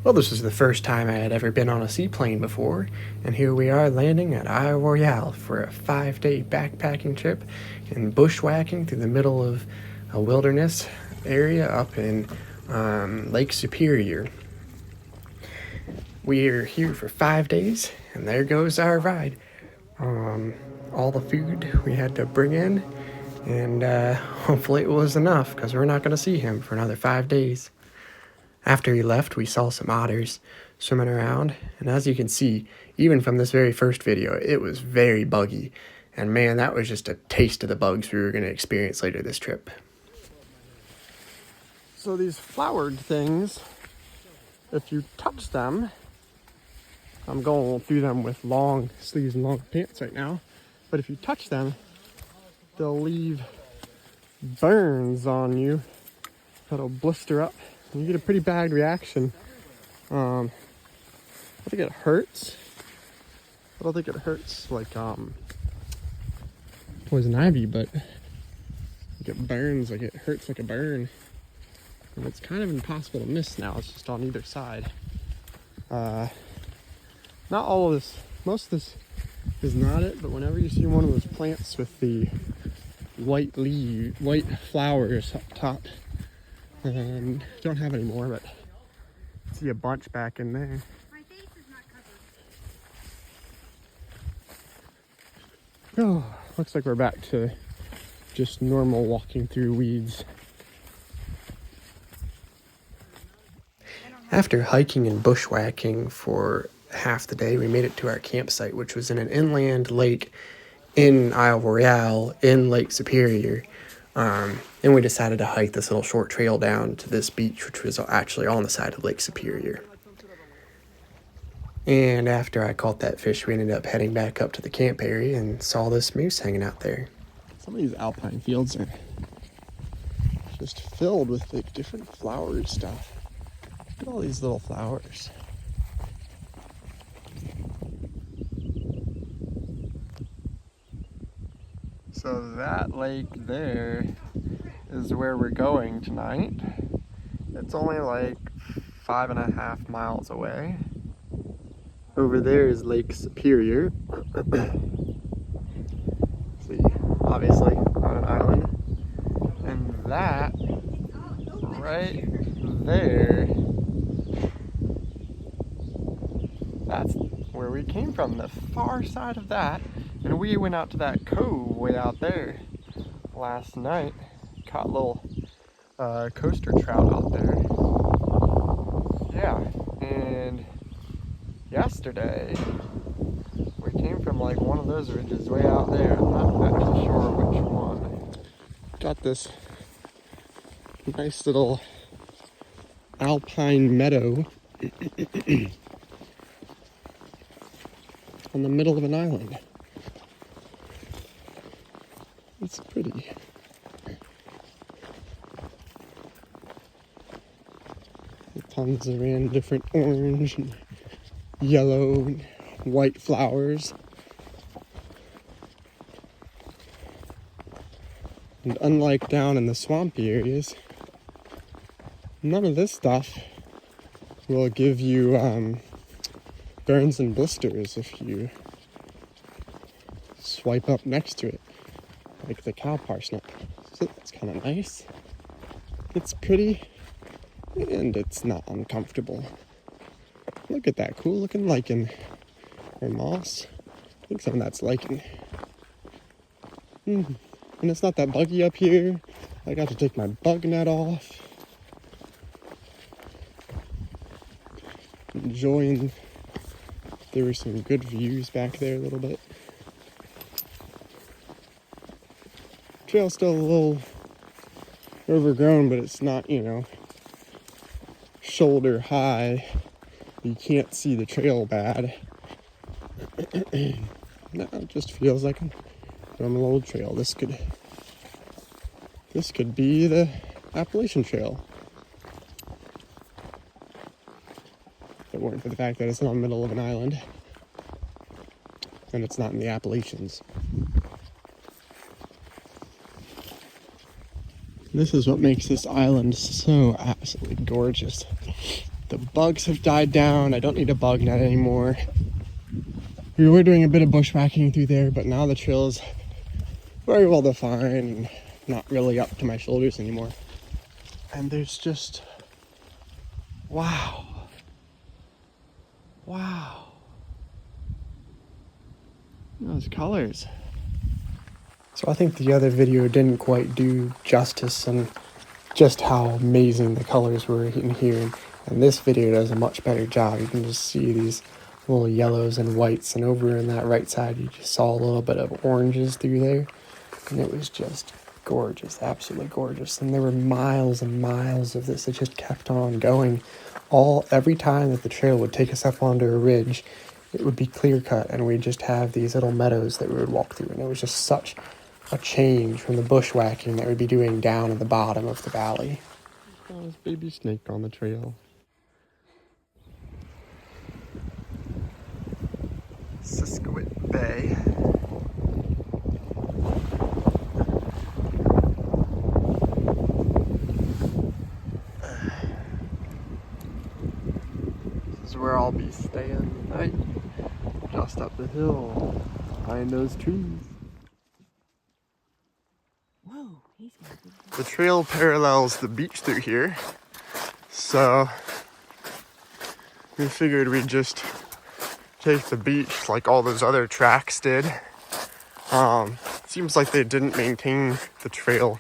Well, this is the first time I had ever been on a seaplane before, and here we are landing at Isle Royale for a 5-day backpacking trip and bushwhacking through the middle of a wilderness area up in Lake Superior. We're here for 5 days, and there goes our ride. All the food we had to bring in, and hopefully it was enough because we're not going to see him for another 5 days. After he left, we saw some otters swimming around, and as you can see, even from this very first video, it was very buggy. And man, that was just a taste of the bugs we were going to experience later this trip. So these flowered things, if you touch them, I'm going through them with long sleeves and long pants right now, but if you touch them, they'll leave burns on you that'll blister up. You get a pretty bad reaction. I think it hurts. I don't think it hurts like poison ivy, but you get burns, like it hurts like a burn. And it's kind of impossible to miss now. It's just on either side. Not all of this, most of this is not it, but whenever you see one of those plants with the white flowers up top, don't have any more, but I see a bunch back in there. My face is not covered. Oh, looks like we're back to just normal walking through weeds. After hiking and bushwhacking for half the day, we made it to our campsite, which was in an inland lake in Isle Royale in Lake Superior. And we decided to hike this little short trail down to this beach, which was actually on the side of Lake Superior. And after I caught that fish, we ended up heading back up to the camp area and saw this moose hanging out there. Some of these alpine fields are just filled with like different flowery stuff. Look at all these little flowers. So that lake there is where we're going tonight. It's only like 5.5 miles away. Over there is Lake Superior. See, obviously on an island. And that right there, that's where we came from, the far side of that. And we went out to that cove way out there last night. Caught little coaster trout out there. Yeah, and yesterday we came from like one of those ridges way out there. I'm not actually sure which one. Got this nice little alpine meadow on the middle of an island. It's pretty. Tons of random different orange and yellow and white flowers. And unlike down in the swampy areas, none of this stuff will give you burns and blisters if you swipe up next to it, like the cow parsnip. So that's kind of nice. It's pretty, and it's not uncomfortable. Look at that cool looking lichen or moss. I think some of that's lichen. And it's not that buggy up here. I got to take my bug net off. Enjoying, there were some good views back there a little bit. Trail's still a little overgrown, but it's not, shoulder high. You can't see the trail bad. No, it just feels like a normal old trail. This could be the Appalachian Trail. If it weren't for the fact that it's not in the middle of an island and it's not in the Appalachians. This is what makes this island so absolutely gorgeous. The bugs have died down. I don't need a bug net anymore. We were doing a bit of bushwhacking through there, but now the trail is very well defined and not really up to my shoulders anymore. And there's just, wow. Wow. Those colors. So I think the other video didn't quite do justice on just how amazing the colors were in here. And this video does a much better job. You can just see these little yellows and whites, and over on that right side you just saw a little bit of oranges through there, and it was just gorgeous, absolutely gorgeous. And there were miles and miles of this that just kept on going. Every time that the trail would take us up onto a ridge, it would be clear cut, and we'd just have these little meadows that we would walk through, and it was just such a change from the bushwhacking that we'd be doing down at the bottom of the valley. Oh, there's baby snake on the trail. Siskowit Bay. This is where I'll be staying tonight, just up the hill, behind those trees. Whoa, he's got a big one. The trail parallels the beach through here, so we figured we'd just take the beach like all those other tracks did. Seems like they didn't maintain the trail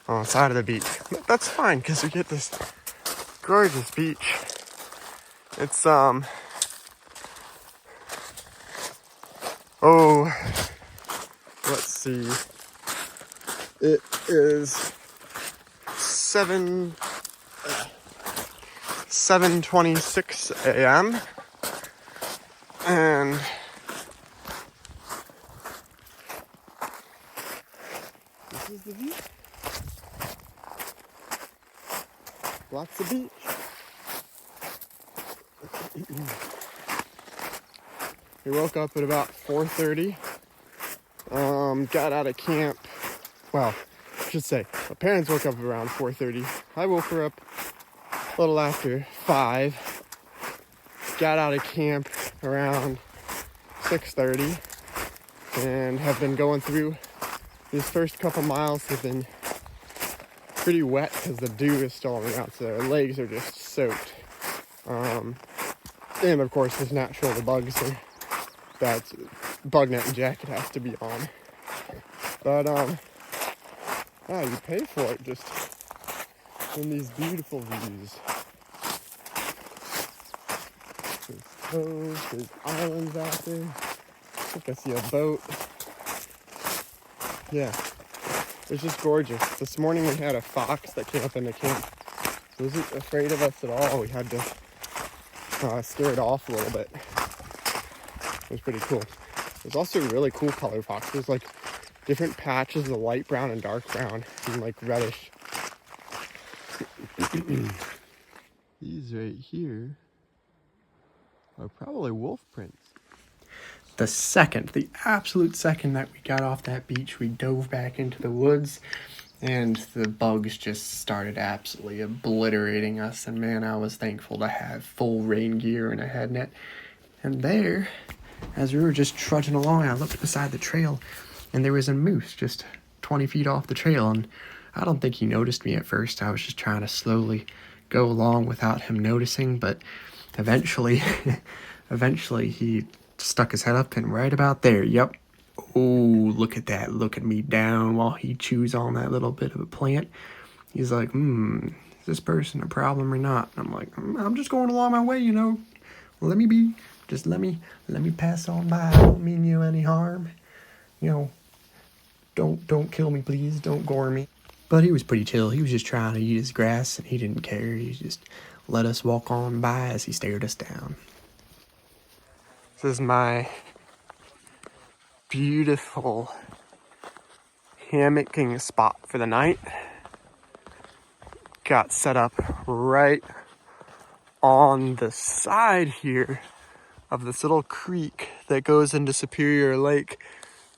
on the side of the beach. But that's fine, because we get this gorgeous beach. It's let's see. It is 7:26 a.m. and this is the beach. Lots of beach. We woke up at about 4:30. Got out of camp. Well, I should say, my parents woke up around 4:30. I woke her up a little after 5. Got out of camp around 6:30 and have been going through. These first couple miles have been pretty wet because the dew is still on the outside. Our legs are just soaked. And of course, it's natural, the bugs are, that bug net and jacket has to be on. But you pay for it just in these beautiful views. There's coves, there's islands out there. I think I see a boat. Yeah, it's just gorgeous. This morning we had a fox that came up into camp. He wasn't afraid of us at all. We had to scare it off a little bit. It was pretty cool. There's also really cool color fox. There's like different patches of light brown and dark brown and like reddish. These right here are probably wolf prints. The absolute second that we got off that beach, we dove back into the woods and the bugs just started absolutely obliterating us. And man, I was thankful to have full rain gear and a head net. And there, as we were just trudging along, I looked beside the trail and there was a moose just 20 feet off the trail. And I don't think he noticed me at first. I was just trying to slowly go along without him noticing, but eventually he stuck his head up and right about there, yep. Oh, look at that, look at me down while he chews on that little bit of a plant. He's like, is this person a problem or not? And I'm like, I'm just going along my way, you know. Let me be, just let me pass on by. I don't mean you any harm. You know, don't kill me, please, don't gore me. But he was pretty chill. He was just trying to eat his grass and he didn't care. He just let us walk on by as he stared us down. This is my beautiful hammocking spot for the night. Got set up right on the side here of this little creek that goes into Superior Lake,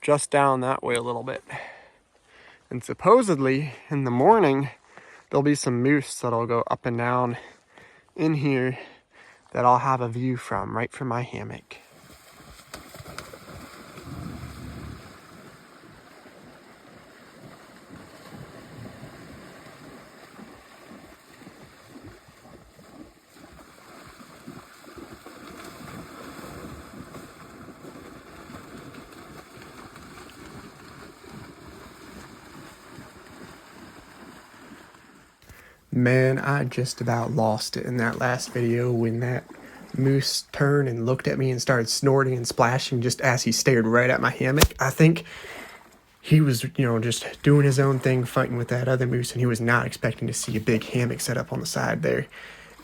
just down that way a little bit. And supposedly in the morning there'll be some moose that'll go up and down in here that I'll have a view from, right from my hammock. Man, I just about lost it in that last video when that moose turned and looked at me and started snorting and splashing just as he stared right at my hammock. I think he was, just doing his own thing, fighting with that other moose, and he was not expecting to see a big hammock set up on the side there.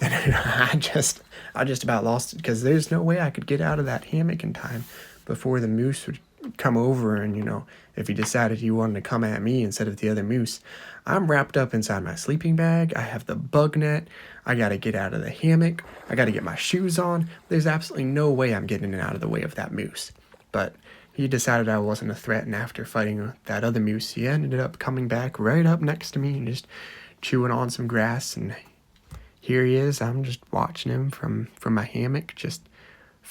And I just about lost it because there's no way I could get out of that hammock in time before the moose would come over and, if he decided he wanted to come at me instead of the other moose. I'm wrapped up inside my sleeping bag. I have the bug net. I got to get out of the hammock. I got to get my shoes on. There's absolutely no way I'm getting out of the way of that moose. But he decided I wasn't a threat, and after fighting that other moose, he ended up coming back right up next to me and just chewing on some grass, and here he is. I'm just watching him from my hammock, just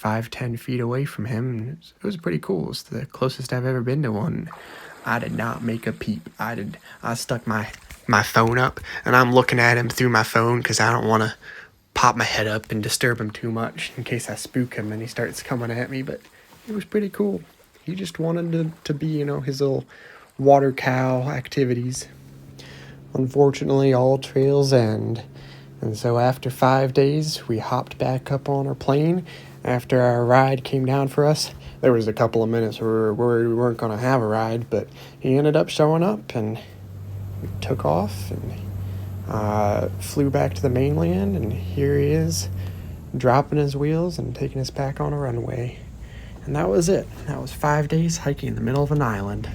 5-10 feet away from him, and it was pretty cool. It was the closest I've ever been to one. I did not make a peep. I stuck my phone up, and I'm looking at him through my phone because I don't want to pop my head up and disturb him too much in case I spook him and he starts coming at me, but it was pretty cool. He just wanted to be, his little water cow activities. Unfortunately, all trails end. And so after 5 days, we hopped back up on our plane. After our ride came down for us, there was a couple of minutes where we were worried we weren't going to have a ride, but he ended up showing up, and we took off and flew back to the mainland, and here he is, dropping his wheels and taking us back on a runway. And that was it. That was 5 days hiking in the middle of an island.